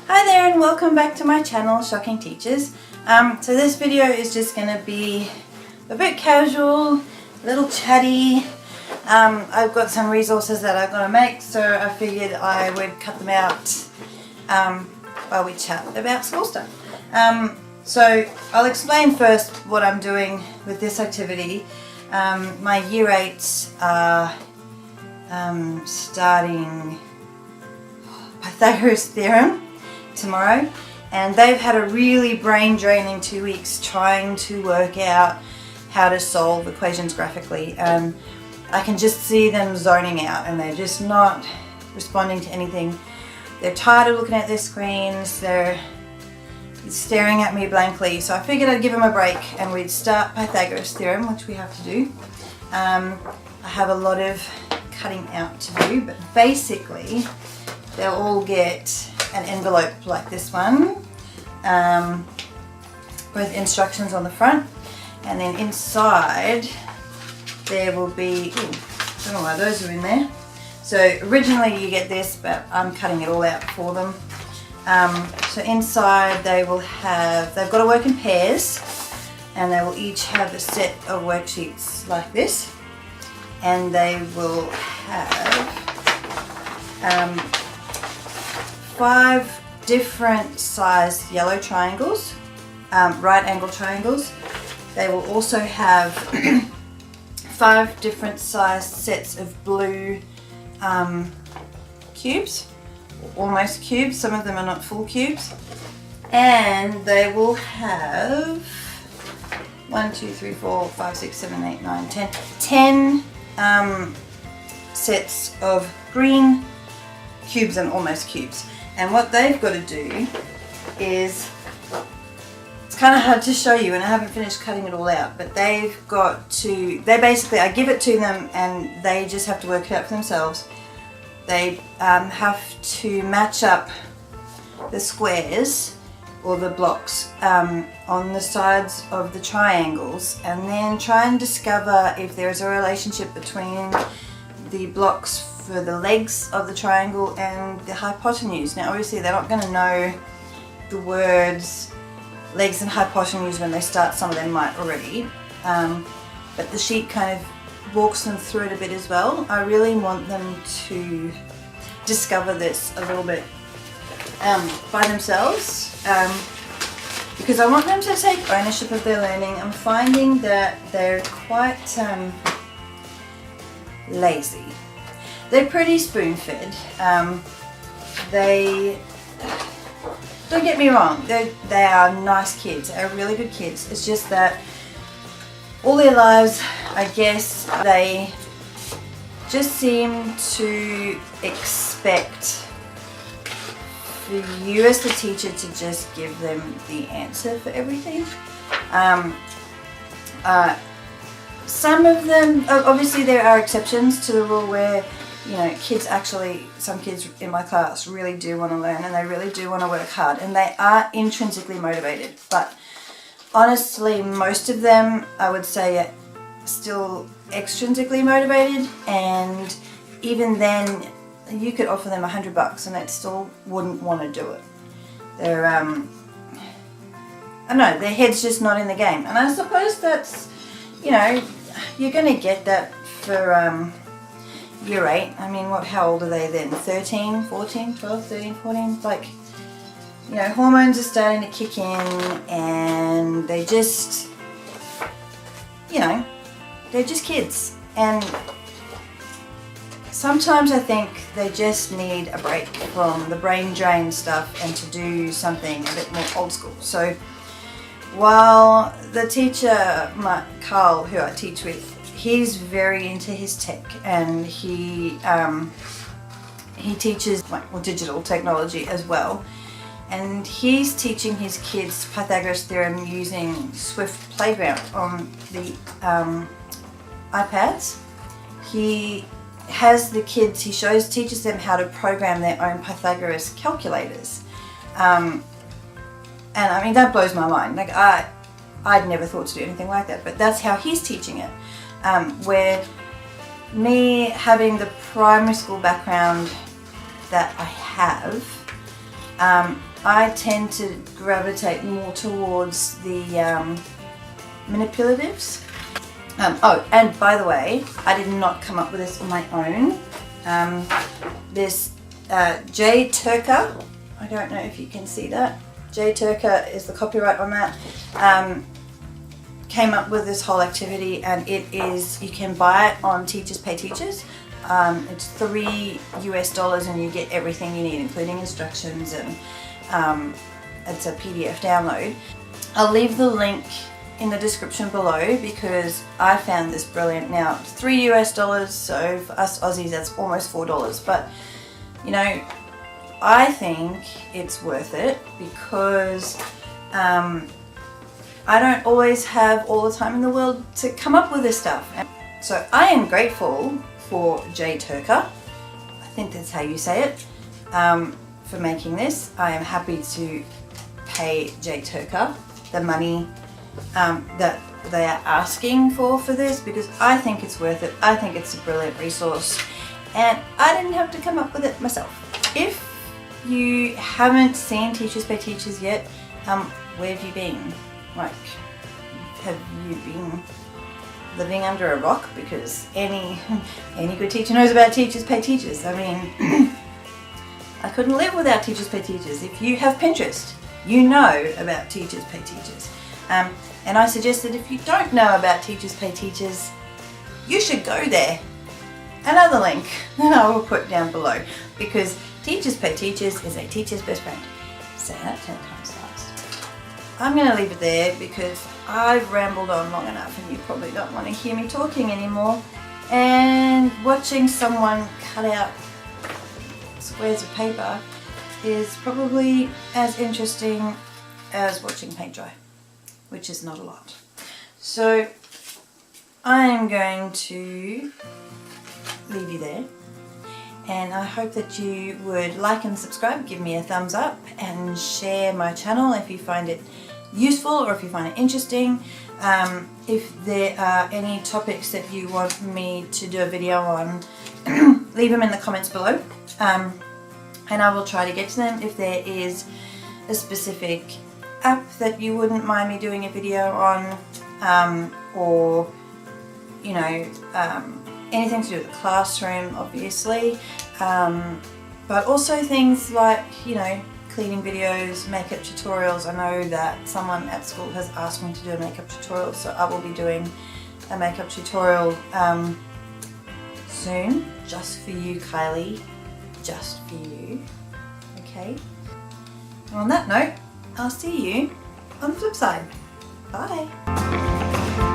Hi there and welcome back to my channel, Shocking Teachers. So this video is just going to be a bit casual, a little chatty. I've got some resources that I've got to make, so I figured I would cut them out while we chat about school stuff. So I'll explain first what I'm doing with this activity. My year 8s are starting Pythagoras theorem tomorrow, and they've had a really brain draining 2 weeks trying to work out how to solve equations graphically. I can just see them zoning out and they're just not responding to anything. They're tired of looking at their screens, they're staring at me blankly, so I figured I'd give them a break and we'd start Pythagoras theorem, which we have to do. I have a lot of cutting out to do, but basically they'll all get an envelope like this one with instructions on the front, and then inside there will be, I don't know why those are in there. So originally you get this, but I'm cutting it all out for them. So inside they've got to work in pairs, and they will each have a set of worksheets like this, and they will have 5 different sized yellow triangles, right angle triangles. They will also have 5 different sized sets of blue cubes, almost cubes, some of them are not full cubes, and they will have 1, 2, 3, 4, 5, 6, 7, 8, 9, 10 sets of green cubes and almost cubes. And what they've got to do is, it's kind of hard to show you and I haven't finished cutting it all out, but they've got to, I give it to them and they just have to work it out for themselves. They have to match up the squares or the blocks on the sides of the triangles, and then try and discover if there is a relationship between the blocks for the legs of the triangle and the hypotenuse. Now obviously they're not going to know the words legs and hypotenuse when they start, some of them might already, but the sheet kind of walks them through it a bit as well. I really want them to discover this a little bit by themselves, because I want them to take ownership of their learning. I'm finding that they're quite lazy. They're pretty spoon-fed. They, don't get me wrong, they are nice kids, they're really good kids. It's just that all their lives, I guess, they just seem to expect for you as the teacher to just give them the answer for everything. Some of them, obviously there are exceptions to the rule where, you know, some kids in my class really do want to learn and they really do want to work hard and they are intrinsically motivated, but honestly most of them I would say are still extrinsically motivated, and even then you could offer them $100 and they still wouldn't want to do it. They're I don't know, their head's just not in the game, and I suppose that's, you know, you're going to get that for year 8. I mean, how old are they then? 13, 14, 12, 13, 14? Like, you know, hormones are starting to kick in and they just, you know, they're just kids. And sometimes I think they just need a break from the brain drain stuff and to do something a bit more old school. So while the teacher, Carl, who I teach with, he's very into his tech, and he teaches digital technology as well, and he's teaching his kids Pythagoras theorem using Swift Playground on the iPads. He has the kids, teaches them how to program their own Pythagoras calculators, and I mean that blows my mind. Like I'd never thought to do anything like that, but that's how he's teaching it. Where me having the primary school background that I have, I tend to gravitate more towards the manipulatives. Oh, and by the way, I did not come up with this on my own. This Turka, I don't know if you can see that. Turka is the copyright on that. Came up with this whole activity, and it is, you can buy it on Teachers Pay Teachers. It's $3 and you get everything you need, including instructions, and it's a PDF download. I'll leave the link in the description below because I found this brilliant. Now it's $3, so for us Aussies that's almost $4, but you know, I think it's worth it because I don't always have all the time in the world to come up with this stuff. So I am grateful for Turka, I think that's how you say it, for making this. I am happy to pay Turka the money that they are asking for this because I think it's worth it. I think it's a brilliant resource and I didn't have to come up with it myself. If you haven't seen Teachers Pay Teachers yet, where have you been? Like, have you been living under a rock? Because any good teacher knows about Teachers Pay Teachers. I mean, I couldn't live without Teachers Pay Teachers. If you have Pinterest, you know about Teachers Pay Teachers. And I suggest that if you don't know about Teachers Pay Teachers, you should go there. Another link that I will put down below, because Teachers Pay Teachers is a teacher's best friend. Say that 10 times fast. I'm going to leave it there because I've rambled on long enough and you probably don't want to hear me talking anymore. And watching someone cut out squares of paper is probably as interesting as watching paint dry, which is not a lot. So I'm going to leave you there, and I hope that you would like and subscribe, give me a thumbs up, and share my channel if you find it useful or if you find it interesting. If there are any topics that you want me to do a video on, leave them in the comments below, and I will try to get to them. If there is a specific app that you wouldn't mind me doing a video on, or you know, anything to do with the classroom obviously, but also things like, you know, cleaning videos, makeup tutorials. I know that someone at school has asked me to do a makeup tutorial, so I will be doing a makeup tutorial soon, just for you, Kylie, just for you. Okay, and on that note, I'll see you on the flip side. Bye.